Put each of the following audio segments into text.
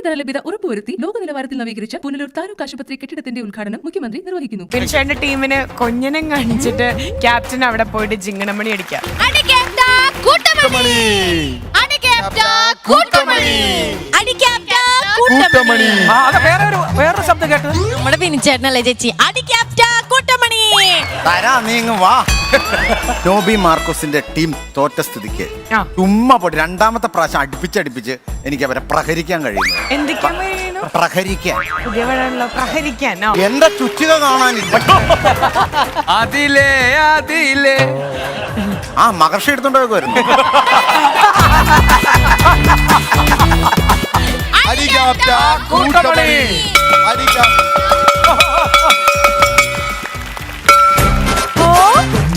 ഗുണനിലവാര ലഭ്യത ഉറപ്പുവരുത്തി ലോക നിലവാരത്തിൽ നവീകരിച്ച പുനലൂർ താലൂക്ക് ആശുപത്രി കെട്ടിടത്തിന്റെ ഉദ്ഘാടനം മുഖ്യമന്ത്രി നിർവഹിക്കുന്നു. ബിൻഷേന്റെ ടീമിന് കൊഞ്ഞനം കാണിച്ചിട്ട് ക്യാപ്റ്റൻ അവിടെ പോയിട്ട് ജിങ്ങണമണി അടിക്കാം. വേറൊരു ശബ്ദം കേട്ടു. നമ്മുടെ ബിൻചേട്ടനല്ലേ ചേച്ചി? അടി ക്യാപ്റ്റൻ കൂട്ടമണി. വാ. നോബി മാർക്കോസിന്റെ ടീം തോറ്റ സ്ഥിതിക്ക് ചുമ്മാ പോട്ട് രണ്ടാമത്തെ പ്രാവശ്യം അടുപ്പിച്ച് എനിക്ക് അവരെ പ്രഹരിക്കാൻ കഴിയുന്നു. എന്തൊക്കെയാ കഴിയണു? പ്രഹരിക്കാൻ എന്റെ ചുറ്റിക കാണാനില്ല. അതിലേ ആ മഹർഷി എടുത്തോണ്ടൊക്കെ വരുന്നു.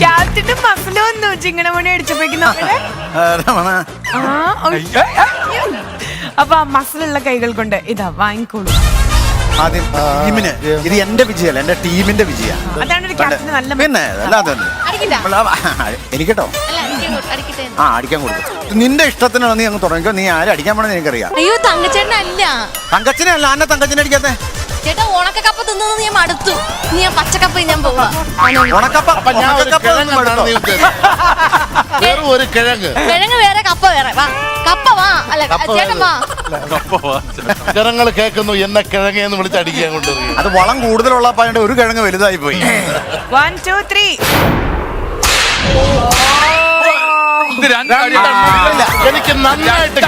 ക്യാപ്റ്റന്റെ മസിൽ വന്നു ജിങ്ങണമണി അടിച്ചപ്പോഴേക്കും. അപ്പൊ ആ മസിലുള്ള കൈകൾ കൊണ്ട് ഇതാ വാങ്ങിക്കോളൂ. ആദ്യം ടീമിന് ഇത് എന്റെ വിജയല്ല, എന്റെ ടീമിന്റെ വിജയ. അതാണ് ഒരു ക്യാപ്റ്റന് നല്ല. പിന്നെ അല്ലാതെ എനിക്കട്ടോ അടിക്കാൻ കൊടുക്കും. നിന്റെ ഇഷ്ടത്തിനാണ് നീ അങ്ങ് തുടങ്ങിക്കോ. നീ ആരും അടിക്കാൻ പോണെന്ന് എനിക്കറിയാം. അയ്യോ തങ്കച്ചേട്ടനല്ല. തങ്കച്ചനല്ല അന്നെ തങ്കച്ചനെ അടിക്കാത്തെ. ചേട്ടാ ഉണക്കക്കപ്പ തിന്നത് ഞാൻ മടുത്തു. നീ ആ പച്ചക്കപ്പ ഞാൻ പോവാ. കിഴങ്ങ് വേറെ കപ്പ വേറെ. വാ കപ്പ വാ. അല്ല ചേട്ടൻ വാ. ജനങ്ങൾ കേൾക്കുന്നു എന്നെ കിഴങ്ങെന്ന് വിളിച്ചടിക്കാൻ കൊണ്ടുവരും. അത് വളം കൂടുതലുള്ള പായണ്ട് ഒരു കിഴങ്ങ് വലുതായി പോയി. 1 2 3. എനിക്ക് നന്നായിട്ട്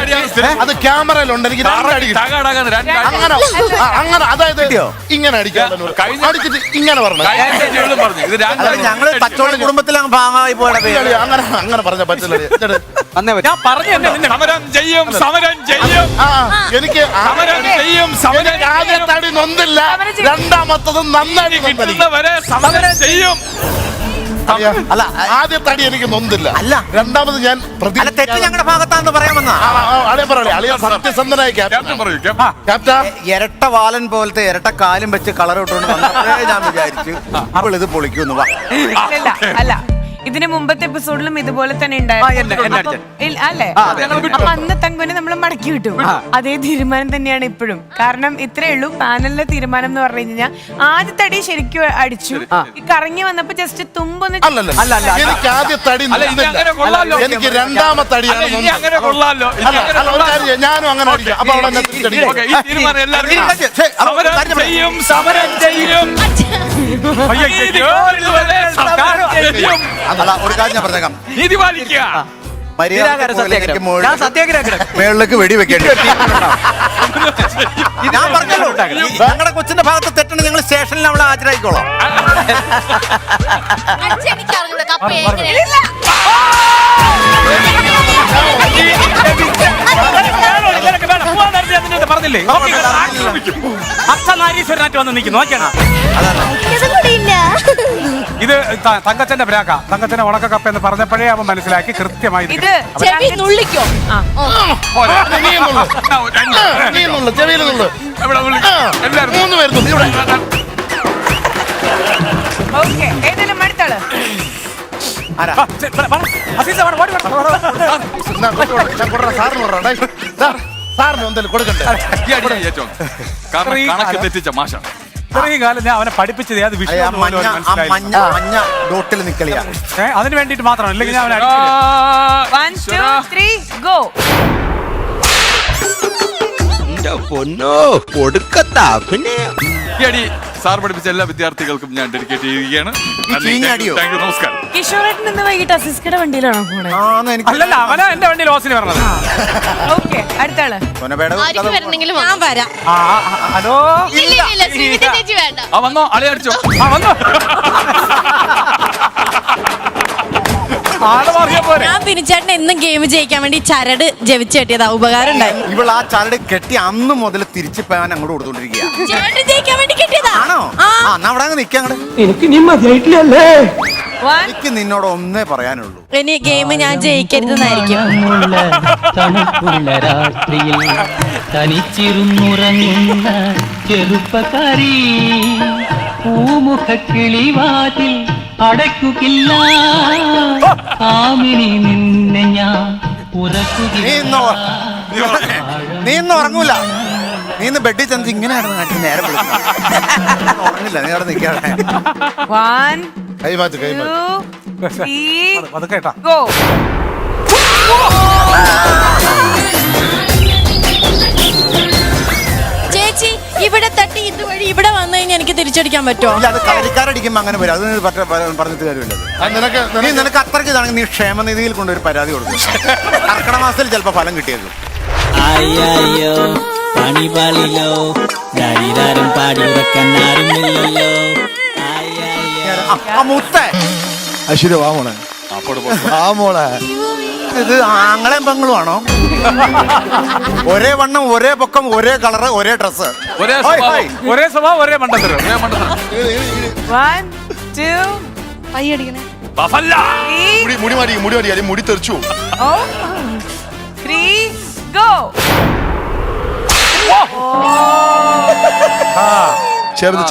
അത് ക്യാമറയിലുണ്ട്. എനിക്ക് അങ്ങനെ അതായത് ഇങ്ങനെ അടിക്കാൻ അടിച്ചിട്ട് ഇങ്ങനെ പറഞ്ഞു. ഞങ്ങള് തച്ചോളി കുടുംബത്തിലാണ് ഭാഗമായി പോയത്. അങ്ങനെ പറഞ്ഞ പറ്റില്ല. എനിക്ക് ആദ്യ തടി നൊന്നില്ല, രണ്ടാമത്തത് നന്നായി അല്ല. ആദ്യ തടി എനിക്ക് നൊന്നില്ല. അല്ല രണ്ടാമത് ഞാൻ തെറ്റ് ഞങ്ങളുടെ ഭാഗത്താണെന്ന് പറയാമെന്നാ സത്യസന്ധനായ ക്യാപ്റ്റൻ. ഇരട്ട വാലൻ പോലത്തെ ഇരട്ട കാലും വെച്ച് കളർ ഇട്ടുകൊണ്ട് വന്നപ്പോഴേ ഞാൻ വിചാരിച്ചു അവൾ ഇത് പൊളിക്കുന്നു. അല്ല ഇതിന് മുമ്പത്തെ എപ്പിസോഡിലും ഇതുപോലെ തന്നെ ഉണ്ടായിരുന്നു അല്ലേ? അപ്പൊ അന്ന് തങ്കുവിനെ നമ്മൾ മടക്കി വിട്ടു. അതേ തീരുമാനം തന്നെയാണ് ഇപ്പോഴും. കാരണം ഇത്രേ ഉള്ളൂ പാനലിലെ തീരുമാനം എന്ന് പറഞ്ഞു കഴിഞ്ഞാൽ ആദ്യത്തെ അടി ശരിക്കും അടിച്ചു. ഈ കറങ്ങി വന്നപ്പോ ജസ്റ്റ് തുമ്പൊന്ന്. എനിക്ക് ആദ്യ തടി എനിക്ക് രണ്ടാമത്തെ അടിയാണ്. ഞാനും അങ്ങനെ അടിക്കാം. അപ്പൊ ഒരു കാര്യം ഞാൻ പറഞ്ഞേക്കാം. മേളിലേക്ക് വെടി വെക്കേണ്ടി. ഞാൻ പറഞ്ഞല്ലോ ഞങ്ങളുടെ കൊച്ചിന്റെ ഭാഗത്ത് തെറ്റണം. ഞങ്ങൾ സ്റ്റേഷനിൽ അവളെ ഹാജരായിക്കോളാം. പറഞ്ഞില്ലേ അച്ഛനാരീശ്വരനായിട്ട് വന്ന് നിൽക്കുന്നു. ഇത് തങ്കച്ചന്റെ ബ്രാക്ക. തങ്കച്ചനെ ഉണക്കക്കപ്പ എന്ന് പറഞ്ഞപ്പോഴേ അവൻ മനസ്സിലാക്കി കൃത്യമായി. സാറിന് എന്തെങ്കിലും കൊടുക്കണ്ടേ? തെറ്റിച്ച മാഷാണ്. ഇത്രയും കാലം ഞാൻ അവനെ പഠിപ്പിച്ചത് അത് ഡോട്ടിൽ നിക്കളിയാ. അതിന് വേണ്ടിട്ട് മാത്രമാണ്. അല്ലെങ്കിൽ ഞാൻ അവനെ 1 2 3 ഗോ. പൊന്നോ കൊടുക്കത്താ. പിന്നെ സാർ പഠിപ്പിച്ച എല്ലാ വിദ്യാർത്ഥികൾക്കും ഞാൻ ഡെഡിക്കേറ്റ് ചെയ്യുകയാണ്. നമസ്കാരം. കിഷോറേട്ടൻ ഇന്ന് വൈകിട്ട് അസിസ്കയുടെ വണ്ടിയിലാണോ പോണേ? അല്ലല്ല, അവനാ എന്റെ വണ്ടിയിൽ ഓസിന് പറഞ്ഞത്. ഓക്കെ അടുത്താള്. ഹലോ വന്നോ അളി അടിച്ചോ. ഞാൻ ബിനിച്ചേട്ടൻ എന്നും ഗെയിം ജയിക്കാൻ വേണ്ടി ചരട് ജപിച്ച് കെട്ടിയതാ. ഉപകാരം ഉണ്ടായി. ഇവൾ ആ ചരട് കെട്ടി അന്ന് മുതൽ തിരിച്ച് പോകാൻ അങ്ങോട്ട് കൊടുത്തോണ്ടിരിക്കുക. എനിക്ക് നിന്നോട് ഒന്നേ പറയാനുള്ളൂ. ഇനി ഗെയിം ഞാൻ ജയിക്കരുതെന്നായിരിക്കും. തനിച്ചിരുന്നുറങ്ങുന്ന ചെറുപ്പക്കാരി പൂമുഖക്കിളിവാതിൽ അടയ്ക്കുകില്ല. ആമിനി നിന്നെ ഞാൻ ഉറക്കുകയില്ല. നീ ഇന്ന് ഉറങ്ങൂല. നീ ഇന്ന് ബെഡിൽ ചെന്ന് ഇങ്ങനെയാണെന്ന് കാണിച്ച് നേരെ വിളിക്കുന്നു. ഉറങ്ങില്ല, നീ അവിടെ നിൽക്കാതെ. 1 കൈമാറ്റ് 2 3 അതൊക്കെ കേട്ടാ go. ചേച്ചി ഇവിടെ തട്ടി ഇതുവഴി ഇവിടെ വന്നു കഴിഞ്ഞാൽ എനിക്ക് തിരിച്ചടിക്കാൻ പറ്റുമോ? ഇല്ല, അത് കളിക്കാരടിക്കുമ്പോ അങ്ങനെ വരും. അത് പറഞ്ഞിട്ട് കാര്യമില്ല. നിനക്ക് അത്രയ്ക്ക് ഇതാണെങ്കിൽ നീ ക്ഷേമനിധിയിൽ കൊണ്ടൊരു പരാതി കൊടുക്കും. കർക്കിടക മാസത്തിൽ ചിലപ്പോ ഫലം കിട്ടിയേക്കും. അയ്യോ പണിപാളിലോ ദരിദ്രം പാടി ഉറക്കാൻ ആരുമില്ലല്ലോ. ആ മുത്തേ, അശ്വര വാ മോളെ, ആ മോളെ. ഇത് ആങ്ങളെയും പെങ്ങളും ആണോ? ഒരേ വണ്ണം, ഒരേ പൊക്കം, ഒരേ കളറ്, ഒരേ ഡ്രസ്, ഒരേ സ്വഭാവം, ഒരേ മണ്ടത്തരം. 1 2 മുടി മാറ്റി അല്ലെങ്കിൽ മുടി തെറിച്ചു പോകും. 3 go. ചെറുത്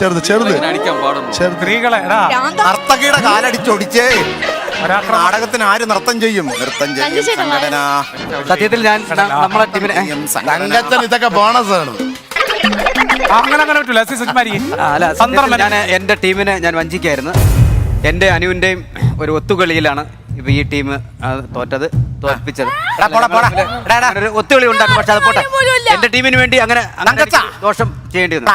അടിക്കാൻ പാടുന്നു. സ്ത്രീകളെ എടാ, നർത്തകിയുടെ കാലടിച്ചൊടിച്ചേ. നാടകത്തിന് ആര് നൃത്തം ചെയ്യും? നൃത്തം ചെയ്യും സംഘടന. സത്യത്തിൽ ഞാൻ നമ്മളെ ടീമിനെ തങ്കച്ചൻ ഇതൊക്കെ ബോണസ് ആണ്. അങ്ങനെ പറ്റൂല. സുകുമാരി അല്ല, സത്യത്തിൽ ഞാൻ എന്റെ ടീമിനെ ഞാൻ വഞ്ചിക്കായിരുന്നു. എന്റെ അനുവിന്റെയും ഒരു ഒത്തുകളിയിലാണ് ഇപ്പൊ ഈ ടീം തോറ്റത്, തോൽപ്പിച്ചത്. ഒരു ഒത്തുകളി ഉണ്ടായിരുന്നു, പക്ഷെ അത് പോട്ടെ. എന്റെ ടീമിന് വേണ്ടി അങ്ങനെ ദോഷം ചെയ്യേണ്ടി വന്നു.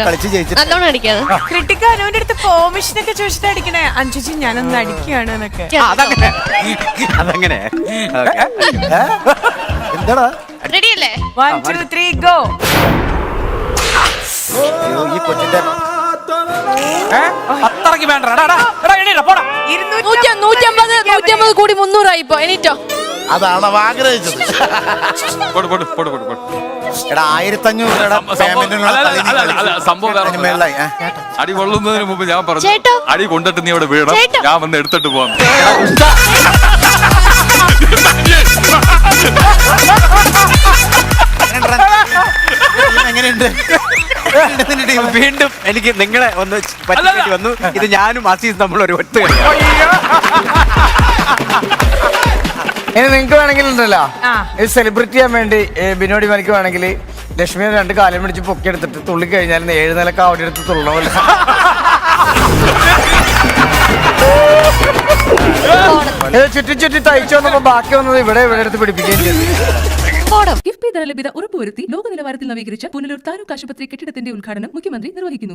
കളിച്ച് ജയിച്ചു. ക്രിട്ടിക്ക അനുവിന്റെ അടുത്ത് പെർമിഷൻ ഒക്കെ ചോദിച്ചിട്ട് അടിക്കണേ. അഞ്ചുചി ഞാനൊന്ന് അടിക്കുകയാണ് എന്നൊക്കെ. അതങ്ങനെ എന്താടാ? റെഡിയല്ലേ? 1 2 3 go. ഈ കൊച്ചിന്റെ അത്രയ്ക്ക് വേണ്ട. പോടാ. 150 കൂടി 300 ആയിപ്പോ. എണീറ്റോ? അതാണ് അവ ആഗ്രഹിച്ചത്. എടാ 1500 സംഭവം വേറെ. അടി കൊള്ളുന്നതിന് മുമ്പ് ഞാൻ പറഞ്ഞു, ചേട്ടോ. അടി കൊണ്ടിട്ട് നീ അവിടെ വീണം, ചേട്ടോ. ഞാൻ വന്ന് എടുത്തിട്ട് പോവാം. എങ്ങനെയുണ്ട്? വീണ്ടും എനിക്ക് നിങ്ങളെ ഒന്ന് പറ്റിക്കേണ്ടി വന്നു. ഇത് ഞാനും അസീസ് നമ്മളൊരു ഒത്തുകളി. ഇനി നിങ്ങൾക്ക് വേണമെങ്കിൽ ഉണ്ടല്ലോ, ഇത് സെലിബ്രേറ്റ് ചെയ്യാൻ വേണ്ടി ബിനോടി മനിക്ക് വേണമെങ്കിൽ ലക്ഷ്മിയെ 2 കാലം പിടിച്ച് പൊക്കിയെടുത്തിട്ട് തുള്ളി കഴിഞ്ഞാൽ 7 നിലക്ക് അവിടെ എടുത്ത് തുള്ളണ പോലെ. ചുറ്റി തയ്ച്ചു വന്നപ്പോ ബാക്കി വന്നത് ഇവിടെ എടുത്ത് പിടിപ്പിക്കുകയും ചെയ്തു. കിഫ്ബി ധനലഭ്യത ഉറപ്പുവരുത്തി ലോക നിലവാരത്തിൽ നവീകരിച്ച പുനലൂർ താലൂക്ക് ആശുപത്രി കെട്ടിടത്തിന്റെ ഉദ്ഘാടനം മുഖ്യമന്ത്രി നിർവഹിക്കുന്നു.